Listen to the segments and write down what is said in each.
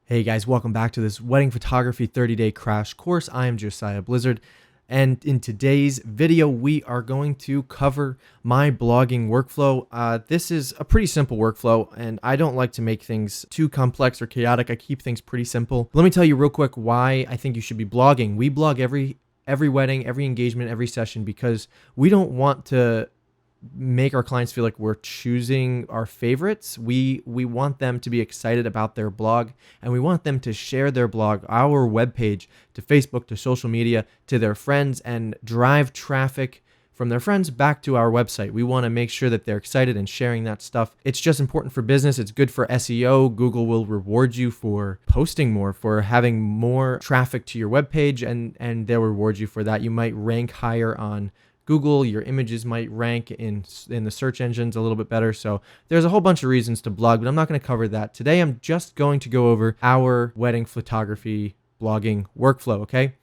Hey guys, welcome back to this wedding photography 30-day crash course. I am Josiah Blizzard, and in today's video, we are going to cover my blogging workflow. This is a pretty simple workflow, and I don't like to make things too complex or chaotic. I keep things pretty simple. Let me tell you real quick why I think you should be blogging. We blog every wedding, every engagement, every session because we don't want to make our clients feel like we're choosing our favorites. We want them to be excited about their blog, and we want them to share their blog, our webpage, to Facebook, to social media, to their friends, and drive traffic from their friends back to our website. We want to make sure that they're excited and sharing that stuff. It's just important for business. It's good for SEO. Google will reward you for posting more, for having more traffic to your webpage, and they'll reward you for that. You might rank higher on Google, your images might rank in the search engines a little bit better. So there's a whole bunch of reasons to blog, but I'm not going to cover that. Today, I'm just going to go over our wedding photography blogging workflow, okay?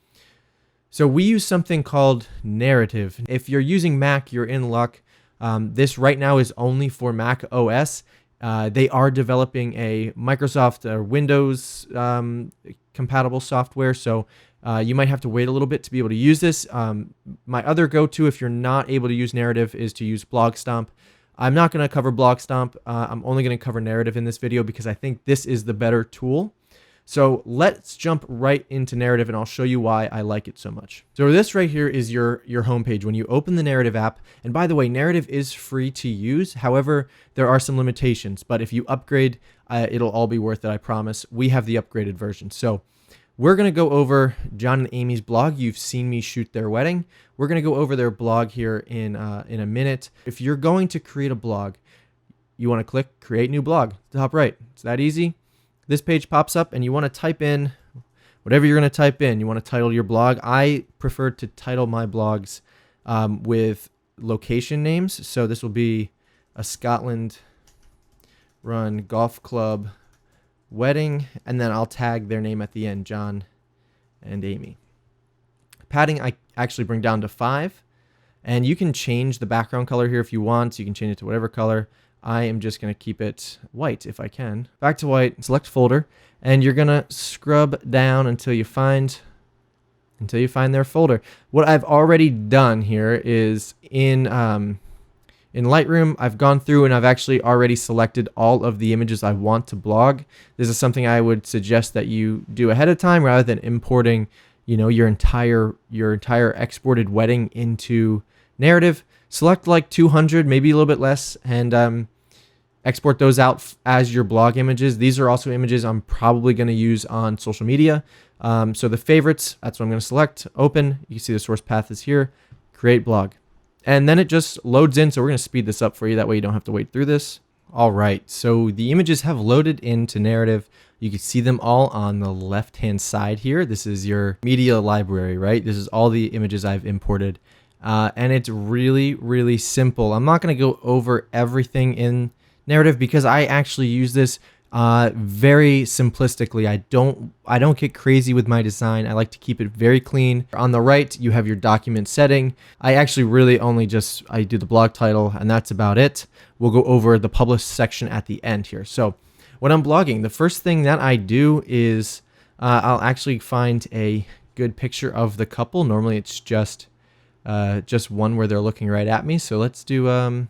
So we use something called Narrative. If you're using Mac, you're in luck. This right now is only for Mac OS. They are developing a Microsoft or Windows compatible software, so you might have to wait a little bit to be able to use this. My other go-to, if you're not able to use Narrative, is to use BlogStomp. I'm not going to cover BlogStomp. I'm only going to cover Narrative in this video because I think this is the better tool. So let's jump right into Narrative, and I'll show you why I like it so much. So this right here is your homepage. When you open the Narrative app, and by the way, Narrative is free to use. However, there are some limitations, but if you upgrade, it'll all be worth it, I promise. We have the upgraded version. So we're going to go over John and Amy's blog. You've seen me shoot their wedding. We're going to go over their blog here in a minute. If you're going to create a blog, you want to click Create New Blog, top right. It's that easy. This page pops up, and you want to type in whatever you're going to type in. You want to title your blog. I prefer to title my blogs with location names. So this will be a Scotland run golf club wedding, and then I'll tag their name at the end, John and Amy. Padding I actually bring down to 5, and you can change the background color here if you want. You can change it to whatever color. I am just going to keep it white if I can. Back to white, select folder, and you're going to scrub down until you find their folder. What I've already done here is in Lightroom, I've gone through and I've actually already selected all of the images I want to blog. This is something I would suggest that you do ahead of time rather than importing, your entire exported wedding into Narrative. Select like 200, maybe a little bit less, and export those out as your blog images. These are also images I'm probably going to use on social media. So the favorites, that's what I'm going to select. Open. You can see the source path is here. Create blog. And then it just loads in, so we're going to speed this up for you. That way you don't have to wait through this. All right, so the images have loaded into Narrative. You can see them all on the left-hand side here. This is your media library, right? This is all the images I've imported. And it's really, really simple. I'm not going to go over everything in Narrative because I actually use this very simplistically. I don't get crazy with my design. I like to keep it very clean. On the right, you have your document setting. I actually really only I do the blog title, and that's about it. We'll go over the publish section at the end here. So when I'm blogging, the first thing that I do is I'll actually find a good picture of the couple. Normally it's just one where they're looking right at me. So let's do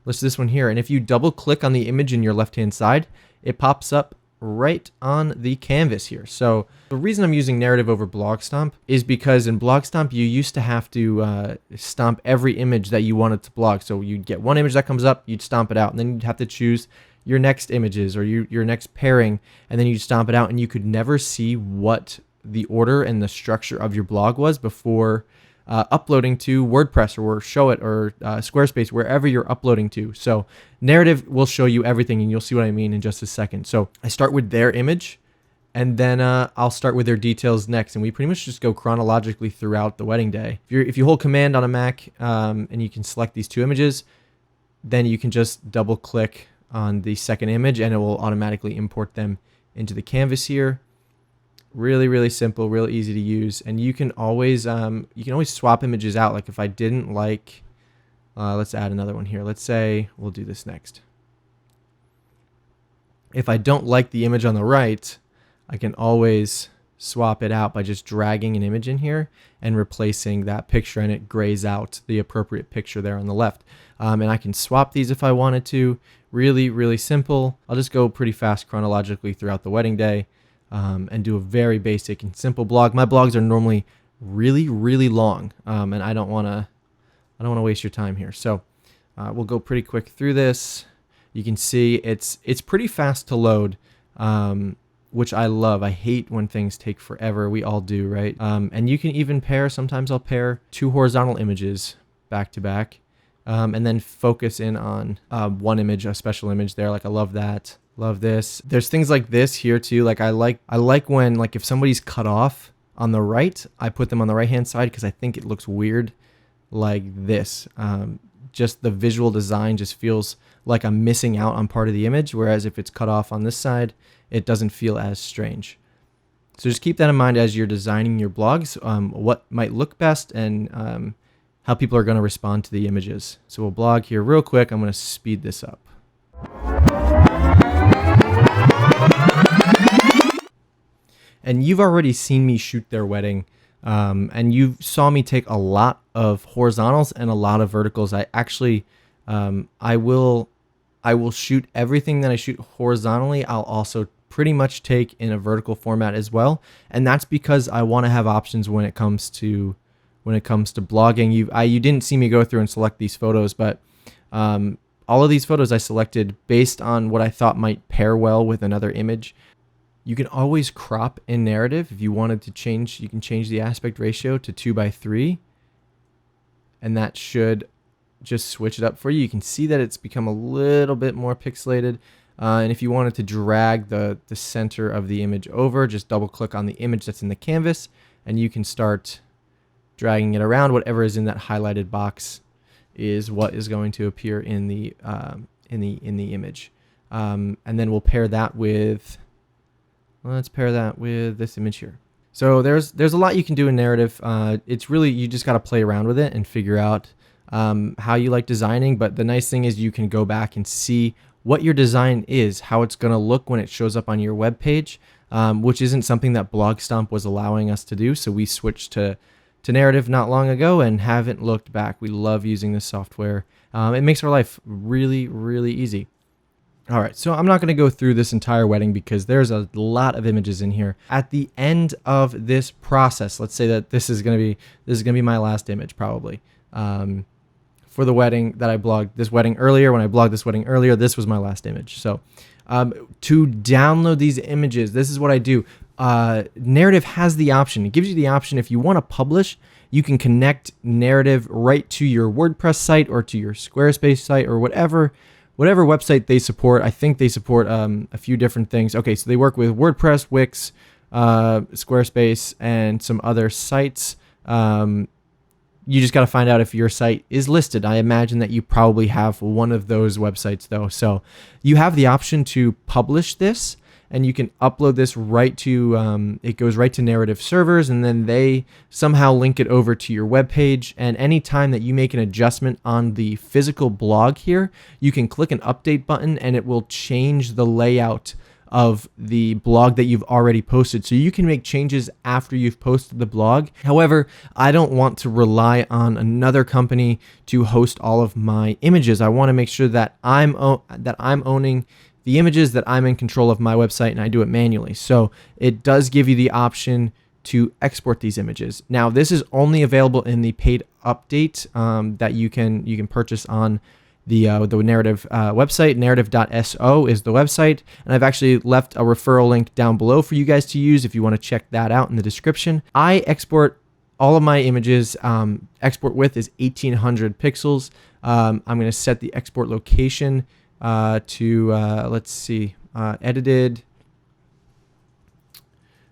this one here. And if you double click on the image in your left-hand side, it pops up right on the canvas here. So the reason I'm using Narrative over BlogStomp is because in BlogStomp, you used to have to stomp every image that you wanted to blog. So you'd get one image that comes up, you'd stomp it out, and then you'd have to choose your next images or your next pairing, and then you'd stomp it out, and you could never see what the order and the structure of your blog was before uploading to WordPress or Showit or Squarespace, wherever you're uploading to. So Narrative will show you everything, and you'll see what I mean in just a second. So I start with their image, and then I'll start with their details next, and we pretty much just go chronologically throughout the wedding day. If you hold Command on a Mac and you can select these two images, then you can just double click on the second image, and it will automatically import them into the canvas here. Really, really simple, real easy to use, and you can always swap images out. Like if I didn't like, let's add another one here. Let's say we'll do this next. If I don't like the image on the right, I can always swap it out by just dragging an image in here and replacing that picture, and it grays out the appropriate picture there on the left. And I can swap these if I wanted to. Really, really simple. I'll just go pretty fast chronologically throughout the wedding day and do a very basic and simple blog. My blogs are normally really, really long, and I don't want to waste your time here. So we'll go pretty quick through this. You can see it's pretty fast to load, which I love. I hate when things take forever. We all do, right? And you can even pair, sometimes I'll pair 2 horizontal images back to back, and then focus in on one image, a special image there. Like I love that. Love this. There's things like this here too. Like I like when, like, if somebody's cut off on the right, I put them on the right hand side because I think it looks weird like this. Just the visual design just feels like I'm missing out on part of the image, whereas if it's cut off on this side, it doesn't feel as strange. So just keep that in mind as you're designing your blogs, what might look best and how people are going to respond to the images. So we'll blog here real quick. I'm going to speed this up. And you've already seen me shoot their wedding, and you saw me take a lot of horizontals and a lot of verticals. I actually, I will shoot everything that I shoot horizontally. I'll also pretty much take in a vertical format as well, and that's because I want to have options when it comes to blogging. You didn't see me go through and select these photos, but all of these photos I selected based on what I thought might pair well with another image. You can always crop in Narrative. If you wanted to change, you can change the aspect ratio to 2:3, and that should just switch it up for you. You can see that it's become a little bit more pixelated. And if you wanted to drag the center of the image over, just double click on the image that's in the canvas, and you can start dragging it around. Whatever is in that highlighted box is what is going to appear in the image. And then we'll pair that with. Let's pair that with this image here. So there's a lot you can do in Narrative. It's really, you just got to play around with it and figure out how you like designing. But the nice thing is you can go back and see what your design is, how it's going to look when it shows up on your web page, which isn't something that BlogStomp was allowing us to do. So we switched to Narrative not long ago and haven't looked back. We love using this software. It makes our life really, really easy. All right, so I'm not going to go through this entire wedding because there's a lot of images in here. At the end of this process, let's say that this is going to be my last image probably. For the wedding that I blogged this wedding earlier, when I blogged this wedding earlier, this was my last image. So to download these images, this is what I do. Narrative has the option. It gives you the option if you want to publish, you can connect Narrative right to your WordPress site or to your Squarespace site or whatever website they support. I think they support a few different things. Okay, so they work with WordPress, Wix, Squarespace, and some other sites. You just got to find out if your site is listed. I imagine that you probably have one of those websites though. So you have the option to publish this, and you can upload this right to, it goes right to Narrative servers, and then they somehow link it over to your web page. And anytime that you make an adjustment on the physical blog here, you can click an update button and it will change the layout of the blog that you've already posted. So you can make changes after you've posted the blog. However, I don't want to rely on another company to host all of my images. I want to make sure that I'm owning the images, that I'm in control of my website, and I do it manually. So it does give you the option to export these images. Now, this is only available in the paid update that you can purchase on the Narrative website. Narrative.so is the website, and I've actually left a referral link down below for you guys to use if you want to check that out in the description. I export all of my images. Export width is 1800 pixels. I'm going to set the export location to let's see, edited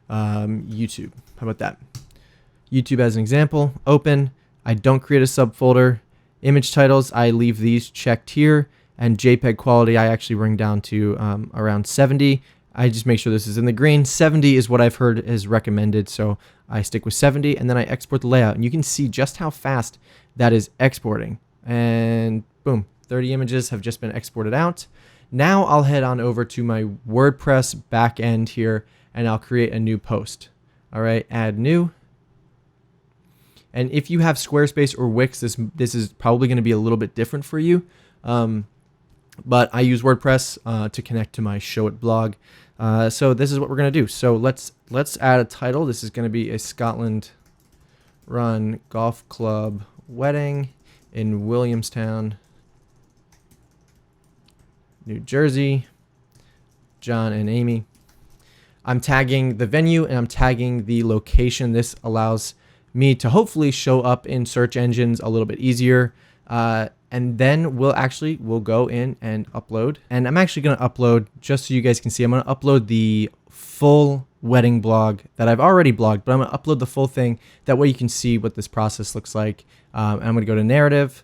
YouTube. How about that? YouTube as an example. Open. I don't create a subfolder. Image titles, I leave these checked here, and JPEG quality I actually bring down to around 70. I just make sure this is in the green. 70 is what I've heard is recommended, so I stick with 70, and then I export the layout, and you can see just how fast that is exporting. And boom, 30 images have just been exported out. Now I'll head on over to my WordPress backend here, and I'll create a new post. All right, add new. And if you have Squarespace or Wix, this is probably going to be a little bit different for you. But I use WordPress to connect to my Show It blog. So this is what we're going to do. So let's add a title. This is going to be a Scotland run golf club wedding in Williamstown, New Jersey, John and Amy. I'm tagging the venue and I'm tagging the location. This allows me to hopefully show up in search engines a little bit easier. And then we'll go in and upload. And I'm actually going to upload, just so you guys can see, I'm going to upload the full wedding blog that I've already blogged, but I'm going to upload the full thing. That way you can see what this process looks like. And I'm going to go to narrative,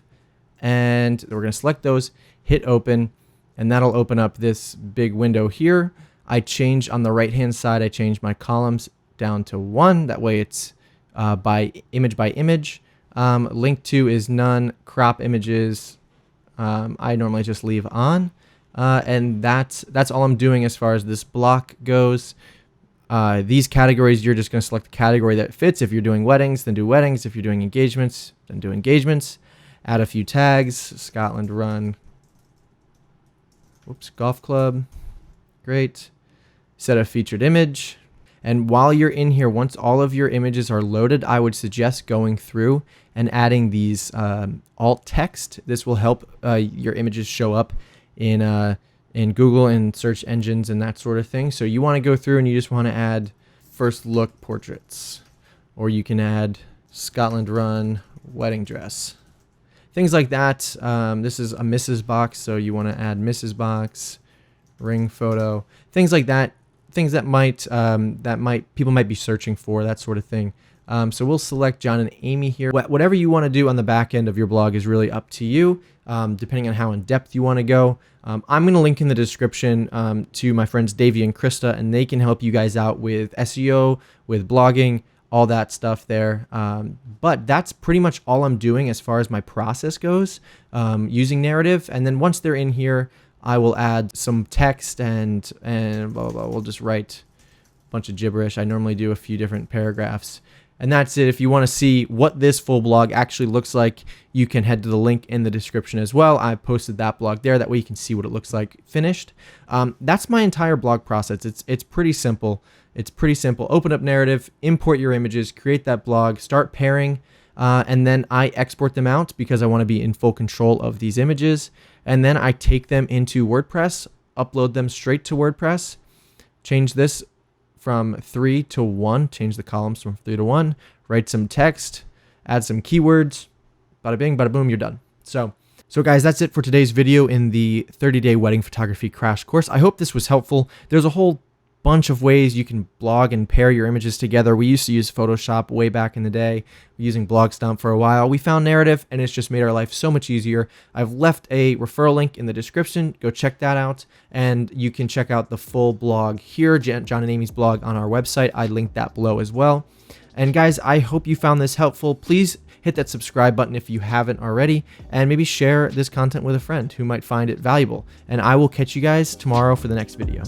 and we're going to select those, hit open, and that'll open up this big window here. I change on the right hand side, I change my columns down to 1. That way it's by image. Link to is none. Crop images, I normally just leave on. And that's all I'm doing as far as this block goes. These categories, you're just going to select the category that fits. If you're doing weddings, then do weddings. If you're doing engagements, then do engagements. Add a few tags. Scotland run. Golf club. Great. Set a featured image. And while you're in here, once all of your images are loaded, I would suggest going through and adding these alt text. This will help your images show up in Google and search engines and that sort of thing. So you want to go through and you just want to add first look portraits, or you can add Scotland run wedding dress, things like that. This is a Mrs. box, so you want to add Mrs. box, ring photo, things like that. Things that people might be searching for, that sort of thing. So we'll select John and Amy here. Whatever you want to do on the back end of your blog is really up to you, depending on how in depth you want to go. I'm going to link in the description to my friends Davey and Krista, and they can help you guys out with SEO, with blogging, all that stuff there. But that's pretty much all I'm doing as far as my process goes, using Narrative. And then once they're in here, I will add some text and blah, blah, blah. We'll just write a bunch of gibberish. I normally do a few different paragraphs. And that's it. If you want to see what this full blog actually looks like, you can head to the link in the description as well. I posted that blog there. That way you can see what it looks like finished. That's my entire blog process. It's pretty simple. It's pretty simple. Open up Narrative, import your images, create that blog, start pairing, and then I export them out because I want to be in full control of these images. And then I take them into WordPress, upload them straight to WordPress, change this from 3 to 1, change the columns from 3 to 1, write some text, add some keywords, bada bing, bada boom, you're done. So guys, that's it for today's video in the 30-day wedding photography crash course. I hope this was helpful. There's a whole bunch of ways you can blog and pair your images together. We used to use Photoshop way back in the day, using Blogstomp for a while. We found Narrative, and it's just made our life so much easier. I've left a referral link in the description. Go check that out, and you can check out the full blog here, John and Amy's blog on our website. I linked that below as well. And guys, I hope you found this helpful. Please hit that subscribe button if you haven't already, and maybe share this content with a friend who might find it valuable. And I will catch you guys tomorrow for the next video.